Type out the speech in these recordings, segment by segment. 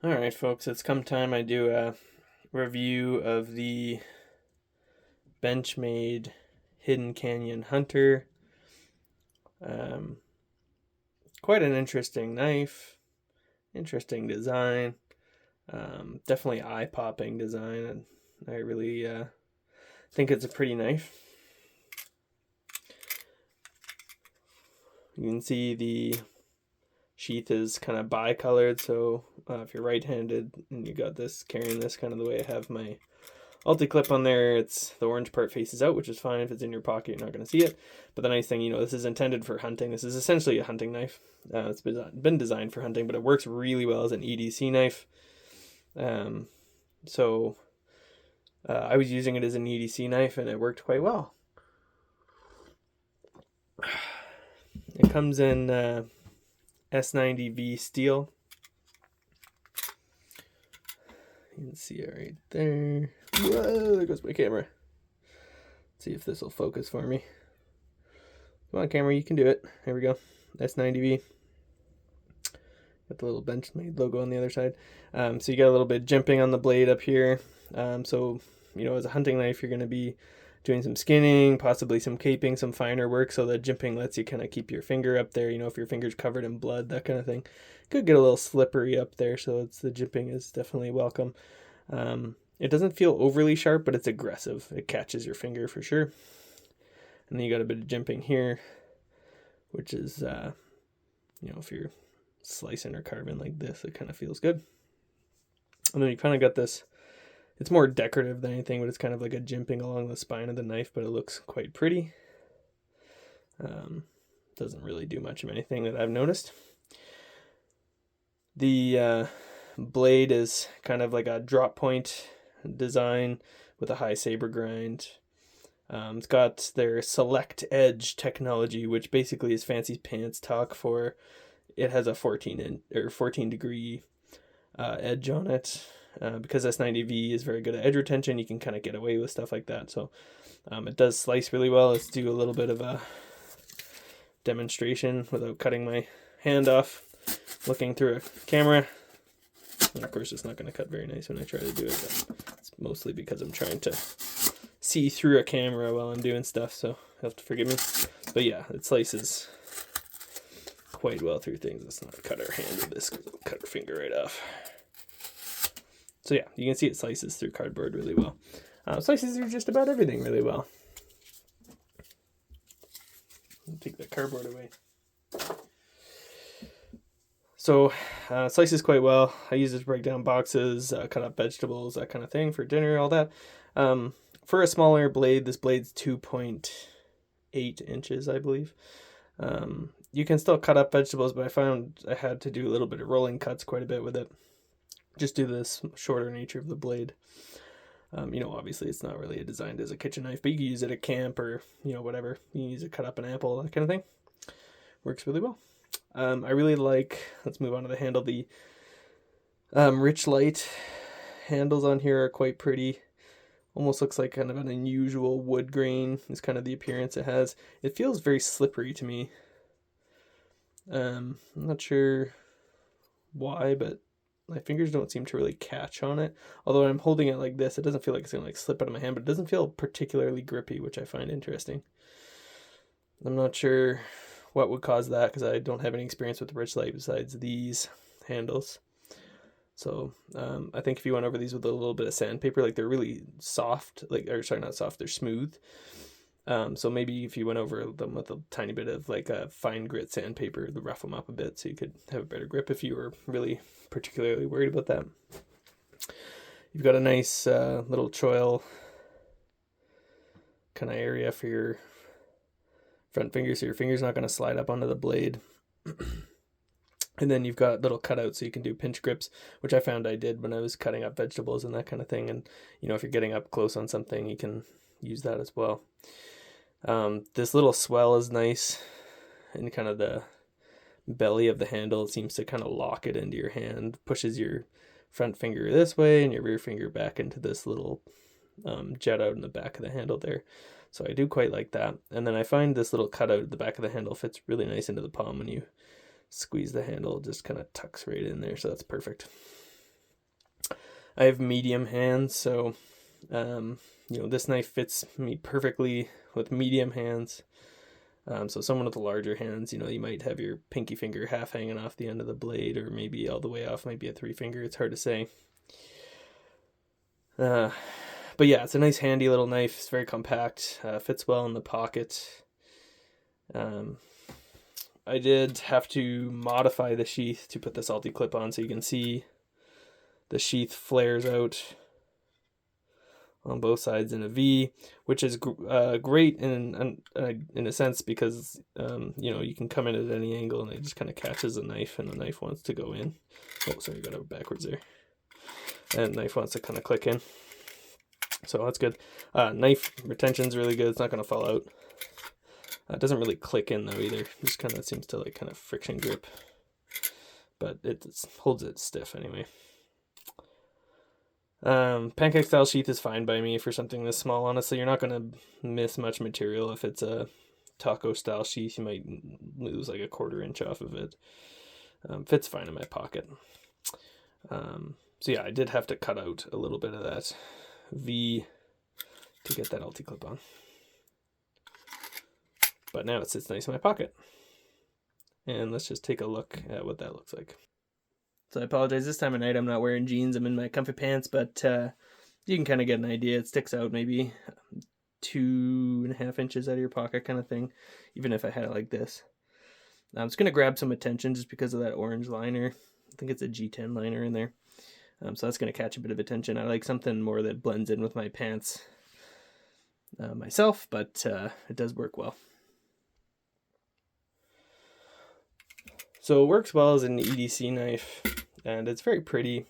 All right, folks, it's come time I do a review of the Benchmade Hidden Canyon Hunter. Um, Quite an interesting knife, interesting design, definitely eye-popping design, and I really think it's a pretty knife. You can see the sheath is kind of bi-colored, so if you're right-handed and you got this carrying this kind of the way I have my Ulti-clip on there, it's the orange part faces out, which is fine. If it's in your pocket, you're not going to see it. But the nice thing, this is intended for hunting. This is essentially a hunting knife. It's been designed for hunting, but it works really well as an EDC knife. So I was using it as an EDC knife, and it worked quite well. It comes in S90V steel. You can see it right there. Whoa, there goes my camera. Let's see if this will focus for me. Come on, camera, you can do it. There we go. S90V. Got the little Benchmade logo on the other side. So you got a little bit of jimping on the blade up here. So, as a hunting knife, you're going to be doing some skinning, possibly some caping, some finer work. So the jimping lets you kind of keep your finger up there. If your finger's covered in blood, that kind of thing. Could get a little slippery up there. So the jimping is definitely welcome. It doesn't feel overly sharp, but it's aggressive. It catches your finger for sure. And then you got a bit of jimping here, which is, if you're slicing or carving like this, it kind of feels good. And then you kind of got this, it's more decorative than anything, but it's kind of like a jimping along the spine of the knife, but it looks quite pretty. Doesn't really do much of anything that I've noticed. The blade is kind of like a drop point design with a high saber grind. It's got their select edge technology, which basically is fancy pants talk for it has a 14 degree edge on it. Because S90V is very good at edge retention, you can kind of get away with stuff like that. So it does slice really well. Let's do a little bit of a demonstration without cutting my hand off, looking through a camera. And of course, it's not going to cut very nice when I try to do it, but it's mostly because I'm trying to see through a camera while I'm doing stuff, so you'll have to forgive me. But yeah, it slices quite well through things. Let's not cut our hand with this because it'll cut our finger right off. So yeah, you can see it slices through cardboard really well. Slices through just about everything really well. I'll take that cardboard away. So slices quite well. I use it to break down boxes, cut up vegetables, that kind of thing for dinner, all that. For a smaller blade, this blade's 2.8 inches, I believe. You can still cut up vegetables, but I found I had to do a little bit of rolling cuts quite a bit with it. Just due to this shorter nature of the blade. Obviously it's not really designed as a kitchen knife, but you can use it at camp or, whatever. You can use it to cut up an apple, that kind of thing. Works really well. I really like, let's move on to the handle. The rich light handles on here are quite pretty. Almost looks like kind of an unusual wood grain is kind of the appearance it has. It feels very slippery to me. I'm not sure why, but my fingers don't seem to really catch on it. Although when I'm holding it like this, it doesn't feel like it's going to slip out of my hand, but it doesn't feel particularly grippy, which I find interesting. I'm not sure what would cause that because I don't have any experience with the rich light besides these handles. So I think if you went over these with a little bit of sandpaper, like they're really soft, not soft, they're smooth. So maybe if you went over them with a tiny bit of like a fine grit sandpaper to rough them up a bit so you could have a better grip if you were really particularly worried about that. You've got a nice little choil kind of area for your front finger, so your finger's not going to slide up onto the blade. And then you've got little cutouts so you can do pinch grips, which I found I did when I was cutting up vegetables and that kind of thing. And, if you're getting up close on something, you can use that as well. This little swell is nice, and kind of the belly of the handle, it seems to kind of lock it into your hand, pushes your front finger this way and your rear finger back into this little jet out in the back of the handle there. So I do quite like that. And then I find this little cutout at the back of the handle fits really nice into the palm when you squeeze the handle, just kind of tucks right in there, so that's perfect. I have medium hands, so you know, this knife fits me perfectly with medium hands. So someone with larger hands, you know, you might have your pinky finger half hanging off the end of the blade, or maybe all the way off, maybe a 3-finger. It's hard to say. But yeah, it's a nice handy little knife. It's very compact, fits well in the pocket. I did have to modify the sheath to put the salty clip on, so you can see the sheath flares out on both sides in a V, which is great in a sense, because you know, you can come in at any angle and it just kind of catches a knife, and the knife wants to go in. Oh, sorry, got it backwards there. And the knife wants to kind of click in, so that's good. Knife retention's really good. It's not going to fall out. It doesn't really click in though either. It just kind of seems to like kind of friction grip, but it holds it stiff anyway. Pancake style sheath is fine by me for something this small. Honestly, you're not going to miss much material. If it's a taco style sheath, you might lose like a 1/4 inch off of it. Fits fine in my pocket. So yeah, I did have to cut out a little bit of that V to get that ulti clip on, but now it sits nice in my pocket. And let's just take a look at what that looks like. So I apologize, this time of night I'm not wearing jeans, I'm in my comfy pants, but you can kind of get an idea. It sticks out maybe 2.5 inches out of your pocket kind of thing, even if I had it like this. I'm just going to grab some attention just because of that orange liner. I think it's a G10 liner in there. So that's going to catch a bit of attention. I like something more that blends in with my pants myself, but it does work well. So it works well as an EDC knife, and it's very pretty.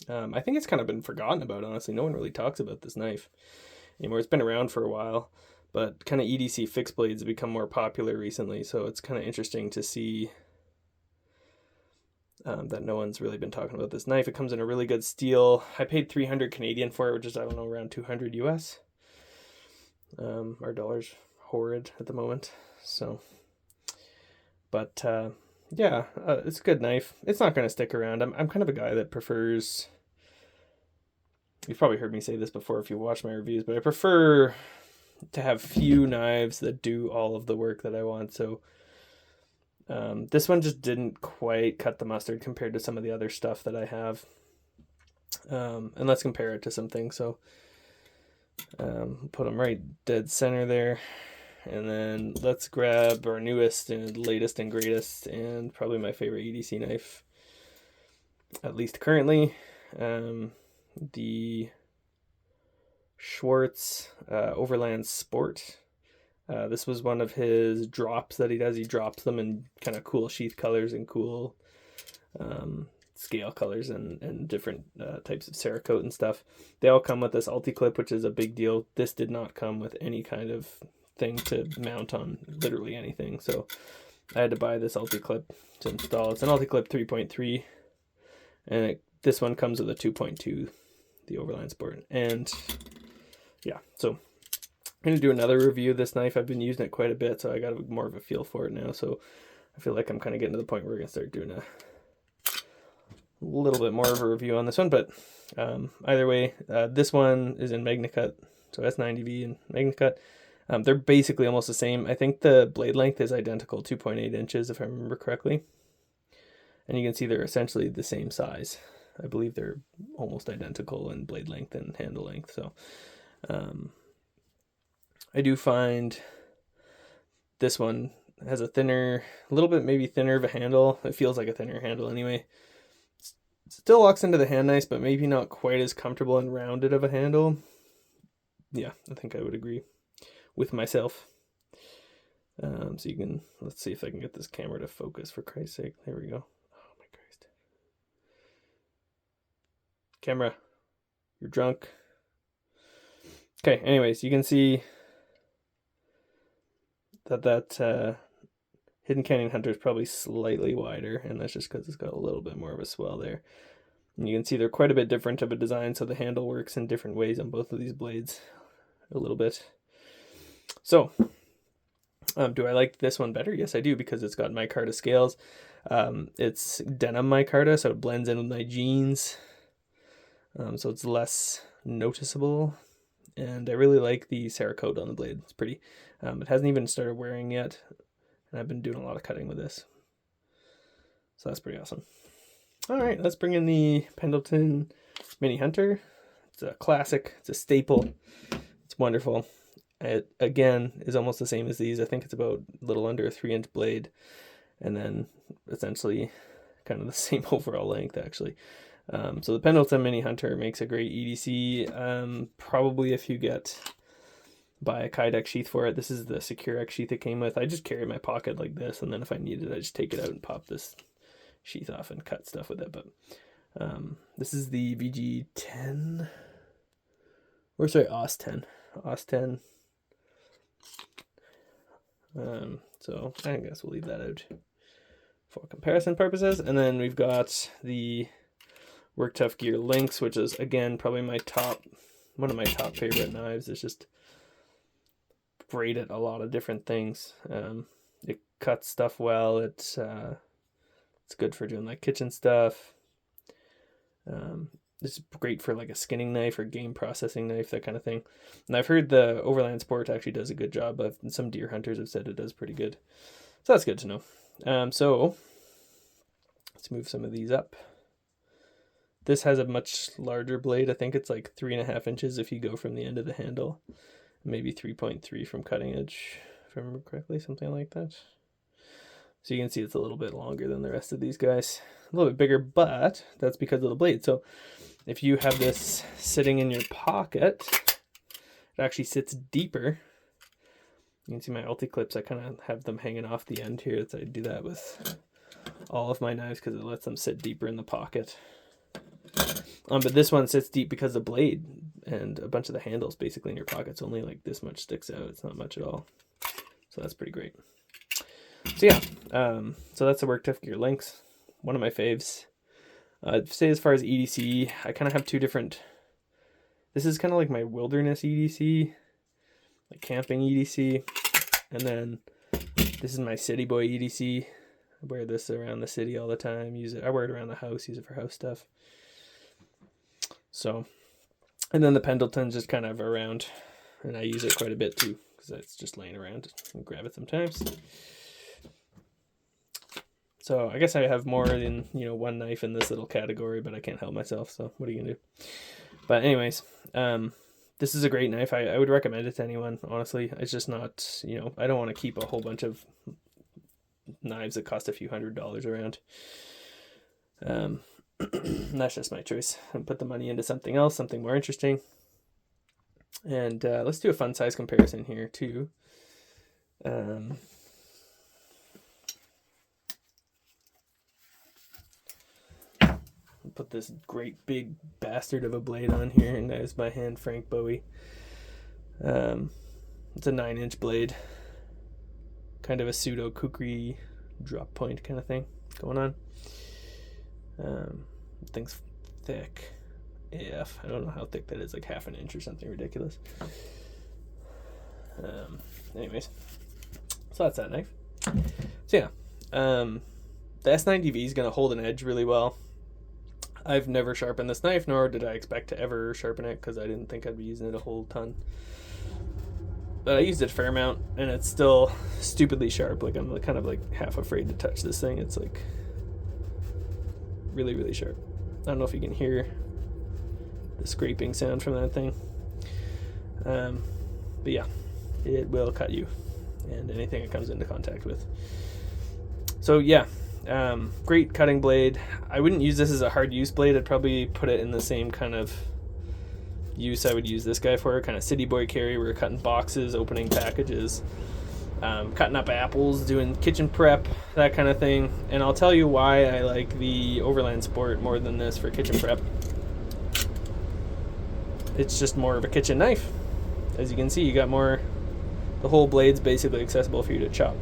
I think it's kind of been forgotten about, honestly. No one really talks about this knife anymore. It's been around for a while, but kind of EDC fixed blades have become more popular recently, so it's kind of interesting to see that no one's really been talking about this knife. It comes in a really good steel. I paid 300 Canadian for it, which is, I don't know, around 200 US. Our dollar's horrid at the moment, so. But yeah, it's a good knife. It's not going to stick around. I'm kind of a guy that prefers, you've probably heard me say this before if you watch my reviews, but I prefer to have few knives that do all of the work that I want. So this one just didn't quite cut the mustard compared to some of the other stuff that I have. And let's compare it to some things. So put them right dead center there. And then let's grab our newest and latest and greatest, and probably my favorite EDC knife, at least currently, the Schwartz Overland Sport. This was one of his drops that he does. He drops them in kind of cool sheath colors and cool scale colors and different types of Cerakote and stuff. They all come with this ulti clip, which is a big deal. This did not come with any kind of thing to mount on literally anything, so I had to buy this ulti clip to install. It's an ulti clip 3.3, and this one comes with a 2.2, the Overland Sport. And yeah, so I'm gonna do another review of this knife. I've been using it quite a bit, so I got more of a feel for it now, so I feel like I'm kind of getting to the point where we're gonna start doing a little bit more of a review on this one. But either way, this one is in MagnaCut, so S90V and MagnaCut. They're basically almost the same. I think the blade length is identical, 2.8 inches if I remember correctly. And you can see they're essentially the same size. I believe they're almost identical in blade length and handle length. So I do find this one has a thinner, a little bit maybe thinner of a handle. It feels like a thinner handle anyway. Still locks into the hand nice, but maybe not quite as comfortable and rounded of a handle. Yeah, I think I would agree with myself. So you can, let's see if I can get this camera to focus, for Christ's sake. There we go. Oh my Christ. Camera, you're drunk. Okay, anyways, you can see that Hidden Canyon Hunter is probably slightly wider, and that's just because it's got a little bit more of a swell there. And you can see they're quite a bit different of a design, so the handle works in different ways on both of these blades a little bit. So, do I like this one better? Yes, I do, because it's got micarta scales. It's denim micarta, so it blends in with my jeans. so it's less noticeable. And I really like the Cerakote on the blade. It's pretty. It hasn't even started wearing yet, and I've been doing a lot of cutting with this. So that's pretty awesome. All right, let's bring in the Pendleton Mini Hunter. It's a classic. It's a staple. It's wonderful. It, again, is almost the same as these. I think it's about a little under a 3-inch blade, and then essentially kind of the same overall length, actually. So the Pendleton Mini Hunter makes a great EDC. Probably if you buy a Kydex sheath for it. This is the Secure X sheath it came with. I just carry it in my pocket like this, and then if I need it, I just take it out and pop this sheath off and cut stuff with it. But this is the VG10, or sorry, OS10. OS10. So I guess we'll leave that out for comparison purposes. And then we've got the Work Tough Gear Lynx, which is again probably one of my top favorite knives. It's just great at a lot of different things. It cuts stuff well. It's good for doing like kitchen stuff. It's great for like a skinning knife or game processing knife, that kind of thing. And I've heard the Overland Sport actually does a good job. Some deer hunters have said it does pretty good. So that's good to know. So let's move some of these up. This has a much larger blade. I think it's like 3.5 inches if you go from the end of the handle. Maybe 3.3 from cutting edge, if I remember correctly, something like that. So you can see it's a little bit longer than the rest of these guys. A little bit bigger, but that's because of the blade. So if you have this sitting in your pocket, it actually sits deeper. You can see my ulti clips, I kind of have them hanging off the end here. So I do that with all of my knives because it lets them sit deeper in the pocket. But this one sits deep because the blade and a bunch of the handles basically in your pockets, only like this much sticks out. It's not much at all. So that's pretty great. So yeah, so that's the Work Tough Gear Lynx, one of my faves. I'd say as far as EDC, I kind of have two different. This is kind of like my wilderness EDC, like camping EDC, and then this is my city boy EDC. I wear this around the city all the time. I wear it around the house, use it for house stuff. So, and then the Pendleton's just kind of around, and I use it quite a bit too, because it's just laying around. I grab it sometimes. So I guess I have more than, one knife in this little category, but I can't help myself. So what are you gonna do? But anyways, this is a great knife. I would recommend it to anyone, honestly. It's just not, I don't want to keep a whole bunch of knives that cost a few $100s around. That's just my choice. And put the money into something else, something more interesting. And let's do a fun size comparison here too. Put this great big bastard of a blade on here, and there's my hand Frank Bowie. It's a 9-inch blade, kind of a pseudo kukri drop point kind of thing going on. Thing's thick AF. I don't know how thick that is, like 1/2 inch or something ridiculous. Anyways, so that's that knife. So yeah, the S90V is going to hold an edge really well. I've never sharpened this knife, nor did I expect to ever sharpen it, because I didn't think I'd be using it a whole ton. But I used it a fair amount, and it's still stupidly sharp. Like, I'm kind of like half afraid to touch this thing. It's like really, really sharp. I don't know if you can hear the scraping sound from that thing. But yeah, it will cut you and anything it comes into contact with. So yeah, great cutting blade. I wouldn't use this as a hard use blade. I'd probably put it in the same kind of use I would use this guy for, kind of city boy carry. We're cutting boxes, opening packages, cutting up apples, doing kitchen prep, that kind of thing. And I'll tell you why I like the Overland Sport more than this for kitchen prep. It's just more of a kitchen knife. As you can see, you got more, the whole blade's basically accessible for you to chop.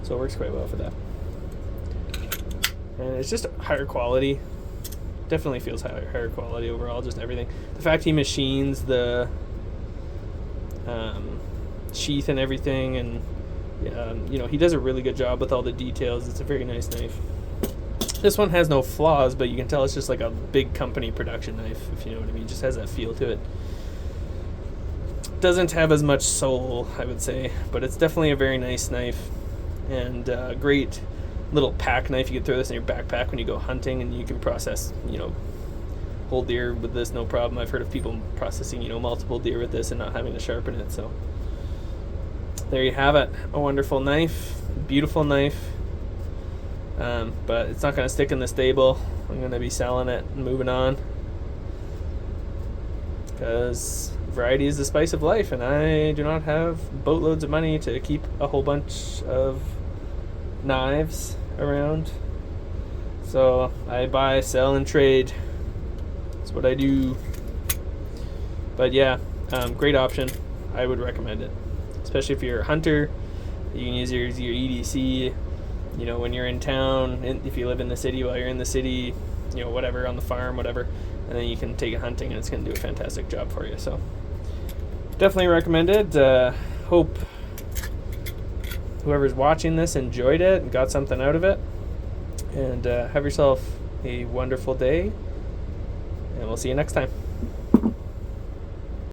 So it works quite well for that. And it's just higher quality. Definitely feels higher quality overall, just everything. The fact he machines the sheath and everything, and he does a really good job with all the details. It's a very nice knife. This one has no flaws, but you can tell it's just like a big company production knife, if you know what I mean. It just has that feel to it. Doesn't have as much soul, I would say, but it's definitely a very nice knife, and great little pack knife. You can throw this in your backpack when you go hunting, and you can process, whole deer with this, no problem. I've heard of people processing, multiple deer with this and not having to sharpen it. So there you have it. A wonderful knife, beautiful knife. But it's not going to stick in the stable. I'm going to be selling it and moving on, because variety is the spice of life, and I do not have boatloads of money to keep a whole bunch of knives around. So I buy, sell, and trade. That's what I do. But yeah, great option. I would recommend it, especially if you're a hunter. You can use your EDC, when you're in town, if you live in the city, while you're in the city, whatever, on the farm, whatever, and then you can take it hunting, and it's going to do a fantastic job for you. So definitely recommended. Hope whoever's watching this enjoyed it and got something out of it. And have yourself a wonderful day, and we'll see you next time.